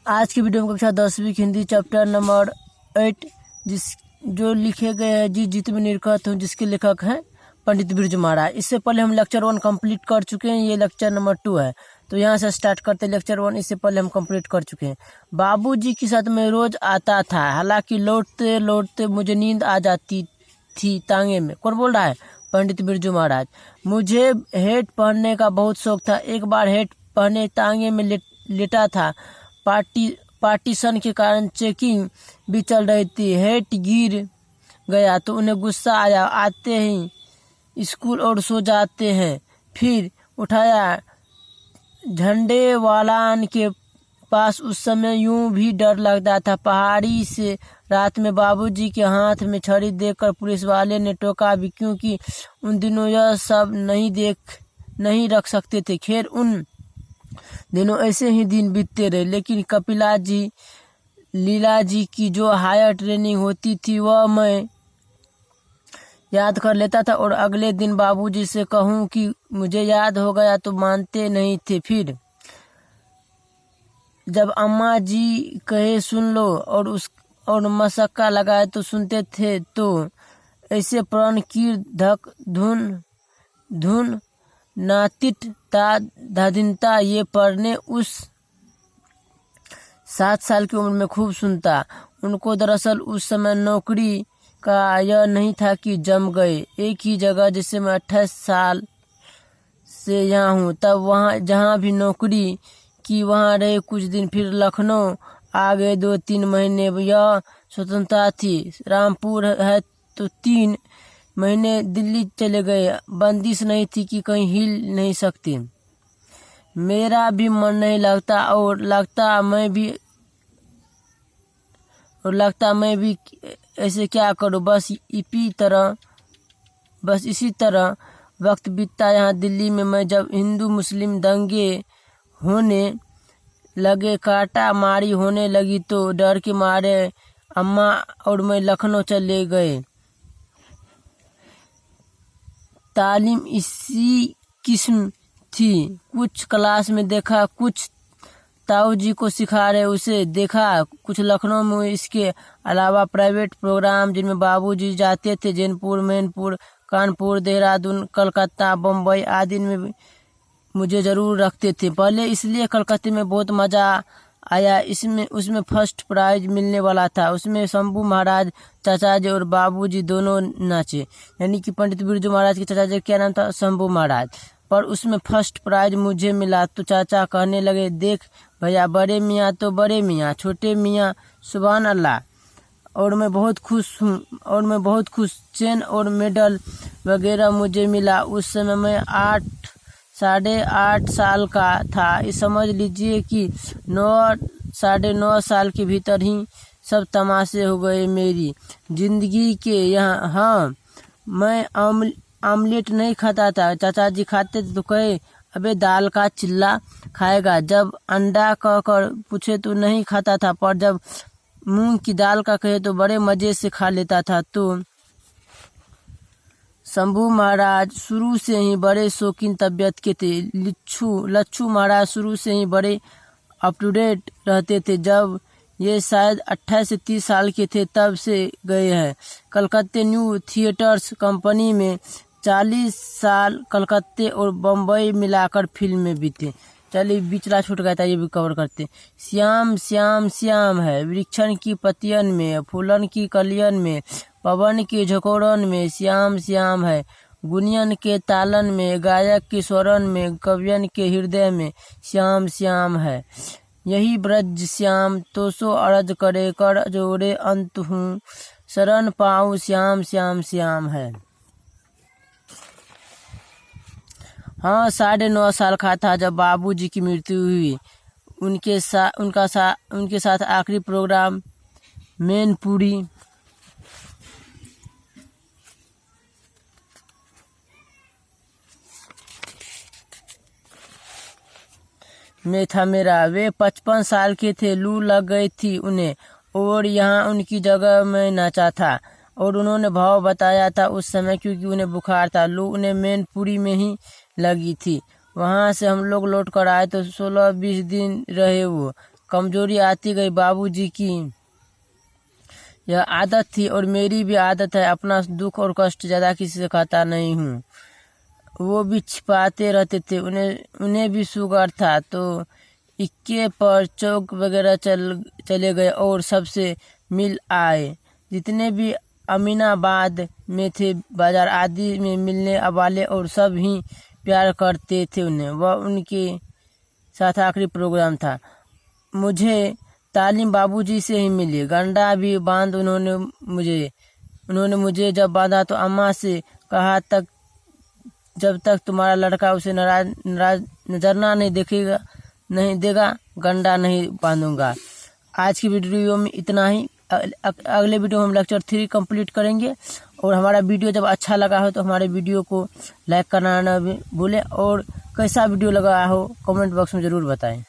आज की वीडियो में कक्षा 10वीं हिंदी चैप्टर नंबर 8 जो लिखे गए हैं जी जित में निर्गत हूँ, जिसके लेखक हैं पंडित बिरजू महाराज। इससे पहले हम लेक्चर 1 कंप्लीट कर चुके हैं, ये लेक्चर नंबर 2 है। तो यहाँ से स्टार्ट करते हैं लेक्चर 1। इससे पहले हम कंप्लीट कर चुके हैं। बाबूजी के साथ मैं रोज आता था, हालांकि लौटते लौटते मुझे नींद आ जाती थी तांगे में। कौन बोल रहा है? पंडित बिरजू महाराज। मुझे हेट पहनने का बहुत शौक था। एक बार हेट पहने तांगे में लेटा था। पार्टीशन के कारण चेकिंग भी चल रही थी। हेट गिर गया तो उन्हें गुस्सा आया। आते ही स्कूल और सो जाते हैं। फिर उठाया झंडे वालान के पास। उस समय यूं भी डर लगता था। पहाड़ी से रात में बाबूजी के हाथ में छड़ी देखकर पुलिस वाले ने टोका भी, क्योंकि उन दिनों यह सब नहीं रख सकते थे। खैर उन दिनों ऐसे ही दिन बीतते रहे, लेकिन कपिला जी लीला जी की जो हायर ट्रेनिंग होती थी वह मैं याद कर लेता था, और अगले दिन बाबूजी से कहूं कि मुझे याद हो गया तो मानते नहीं थे। फिर जब अम्मा जी कहे सुन लो और मशक्का लगाए तो सुनते थे। तो ऐसे प्रण की धक धुन नातिट ता धादिनता ये पढ़ने उस 7 साल की उम्र में खूब सुनता। उनको दरअसल उस समय नौकरी का यह नहीं था कि जम गए एक ही जगह। जैसे मैं 28 साल से यहाँ हूँ, तब वहाँ जहाँ भी नौकरी की वहाँ रहे कुछ दिन। फिर लखनऊ आ गए 2-3 महीने। यह स्वतंत्रता थी। रामपुर है तो 3 महीने दिल्ली चले गए। बंदिश नहीं थी कि कहीं हिल नहीं सकते। मेरा भी मन नहीं लगता और लगता मैं भी ऐसे क्या करूं। बस इसी तरह वक्त बीतता यहाँ दिल्ली में। मैं जब हिंदू मुस्लिम दंगे होने लगे, काटा मारी होने लगी, तो डर के मारे अम्मा और मैं लखनऊ चले गए। तालीम इसी किस्म थी। कुछ क्लास में देखा, कुछ ताऊ जी को सिखा रहे उसे देखा, कुछ लखनऊ में। इसके अलावा प्राइवेट प्रोग्राम जिनमें बाबूजी जाते थे, जौनपुर, मैनपुर, कानपुर, देहरादून, कलकत्ता, बम्बई आदि में मुझे जरूर रखते थे। पहले इसलिए कलकत्ते में बहुत मज़ा आया। उसमें फर्स्ट प्राइज मिलने वाला था। उसमें शंभू महाराज चाचा जी और बाबूजी दोनों नाचे, यानी कि पंडित बिरजू महाराज के चाचा जी क्या नाम था? शंभू महाराज। पर उसमें फर्स्ट प्राइज मुझे मिला तो चाचा कहने लगे, देख भैया, बड़े मियाँ तो बड़े मियाँ, छोटे मियाँ सुभान अल्लाह। और मैं बहुत खुश। चेन और मेडल वगैरह मुझे मिला। उस समय मैं 8-8.5 साल का था। ये समझ लीजिए कि 9-9.5 साल के भीतर ही सब तमाशे हो गए मेरी जिंदगी के। यहाँ हाँ, मैं आमलेट नहीं खाता था। चाचा जी खाते थे तो कहे, अबे दाल का चिल्ला खाएगा। जब अंडा कहकर पूछे तो नहीं खाता था, पर जब मूंग की दाल का कहे तो बड़े मजे से खा लेता था। तो शंभू महाराज शुरू से ही बड़े शौकीन तबीयत के थे। लच्छू महाराज शुरू से ही बड़े अप टू डेट रहते थे। जब ये शायद 28 से 30 साल के थे तब से गए हैं। कलकत्ते न्यू थिएटर्स कंपनी में 40 साल कलकत्ते और बम्बई मिलाकर फिल्म में बीते। चलिए बिचला छूट गया था, ये भी कवर करते। श्याम श्याम श्याम है वृक्षण की पतियन में, फूलन की कलियन में, पवन के झकोरन में। श्याम श्याम है गुनियन के तालन में, गायक के स्वरन में, कवियन के हृदय में। श्याम श्याम है यही ब्रज श्याम, तो सो अरज करे कर जोड़े अंत हूँ, शरण पाऊँ। श्याम श्याम श्याम है। हाँ, 9.5 साल का था जब बाबूजी की मृत्यु हुई। उनके साथ आखिरी प्रोग्राम मैनपुरी में था मेरा। वे 55 साल के थे। लू लग गई थी उन्हें, और यहाँ उनकी जगह मैं नाचा था। और उन्होंने भाव बताया था उस समय, क्योंकि उन्हें बुखार था। लू उन्हें मैनपुरी में ही लगी थी। वहाँ से हम लोग लौट कर आए तो 16-20 दिन रहे वो। कमजोरी आती गई। बाबूजी की यह आदत थी और मेरी भी आदत है, अपना दुख और कष्ट ज़्यादा किसी से कहता नहीं हूँ। वो भी छिपाते रहते थे, उन्हें भी शुगर था, तो इक्के पर चौक वगैरह चले गए और सबसे मिल आए। जितने भी अमीनाबाद में थे, बाजार आदि में मिलने वाले और सब ही प्यार करते थे उन्हें। वह उनके साथ आखिरी प्रोग्राम था। मुझे तालीम बाबूजी से ही मिली। गंडा भी बांध उन्होंने मुझे जब बांधा तो अम्मा से कहा, जब तक तुम्हारा लड़का उसे नजरना नहीं देगा गंडा नहीं बांधूंगा। आज की वीडियो में इतना ही। अगले वीडियो में हम लेक्चर 3 कंप्लीट करेंगे। और हमारा वीडियो जब अच्छा लगा हो तो हमारे वीडियो को लाइक करना ना भूलें, और कैसा वीडियो लगा हो कमेंट बॉक्स में ज़रूर बताएं।